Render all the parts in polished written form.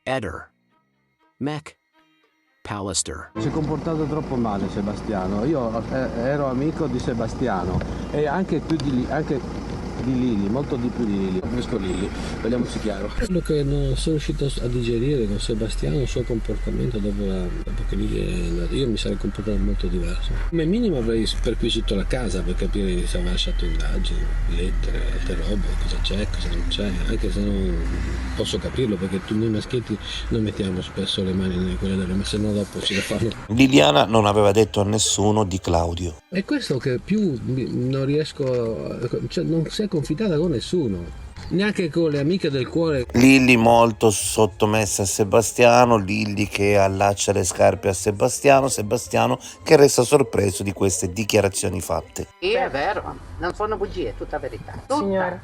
Eder, McAllister. Si è comportato troppo male Sebastiano. Io ero amico di Sebastiano e anche più di Lili, molto di più di Lili. Conosco Lili, parliamoci chiaro. Quello che non sono riuscito a digerire con Sebastiano, il suo comportamento dopo che Lili è andato, io mi sarei comportato molto diverso. Come minimo avrei perquisito la casa per capire se aveva lasciato indagini, lettere, altre robe, cosa c'è, cosa non c'è, anche se non posso capirlo perché noi maschietti non mettiamo spesso le mani nelle quelle delle, ma se no dopo ci le fanno. Liliana non aveva detto a nessuno di Claudio. È questo che più non riesco, cioè non si è confidata con nessuno, neanche con le amiche del cuore. Lilli molto sottomessa a Sebastiano, Lilli che allaccia le scarpe a Sebastiano, Sebastiano che resta sorpreso di queste dichiarazioni fatte. Sì, è vero, non sono bugie, è tutta verità. Tutta. Signora.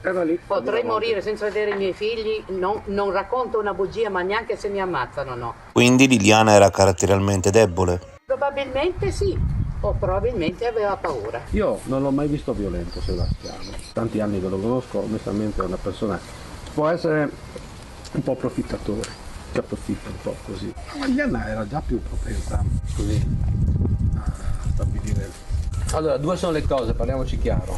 Potrei morire senza vedere i miei figli, non racconto una bugia, ma neanche se mi ammazzano, no. Quindi Liliana era caratterialmente debole. Probabilmente sì, o probabilmente aveva paura. Io non l'ho mai visto violento Sebastiano, tanti anni che lo conosco, onestamente è una persona, può essere un po' approfittatore, che approfitta un po' così. Ma Liliana era già più propensa così a stabilire. Allora, due sono le cose, parliamoci chiaro,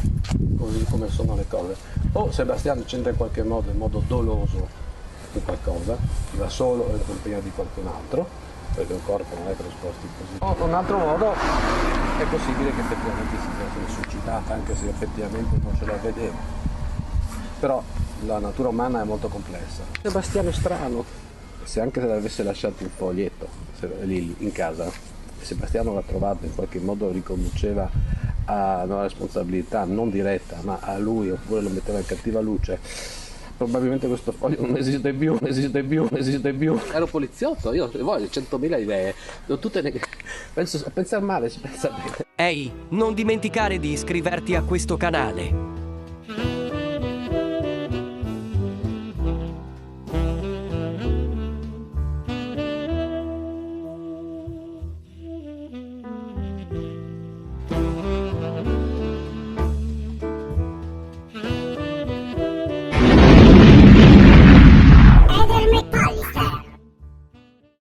così come sono le cose. O Sebastiano c'entra in qualche modo, in modo doloso in qualcosa, da solo o in compagnia di qualcun altro, perché un corpo non è che lo sposti così. O un altro modo è possibile che effettivamente si sia suicidata, anche se effettivamente non ce la vedeva. Però la natura umana è molto complessa. Sebastiano è strano, se anche se l'avesse lasciato un foglietto lì in casa, Sebastiano l'ha trovato, in qualche modo riconduceva a una responsabilità non diretta, ma a lui, oppure lo metteva in cattiva luce, probabilmente questo foglio non esiste più. Ero poliziotto, io voglio 100.000 idee, non tutte penso a pensare male, si pensa bene. Ehi, non dimenticare di iscriverti a questo canale.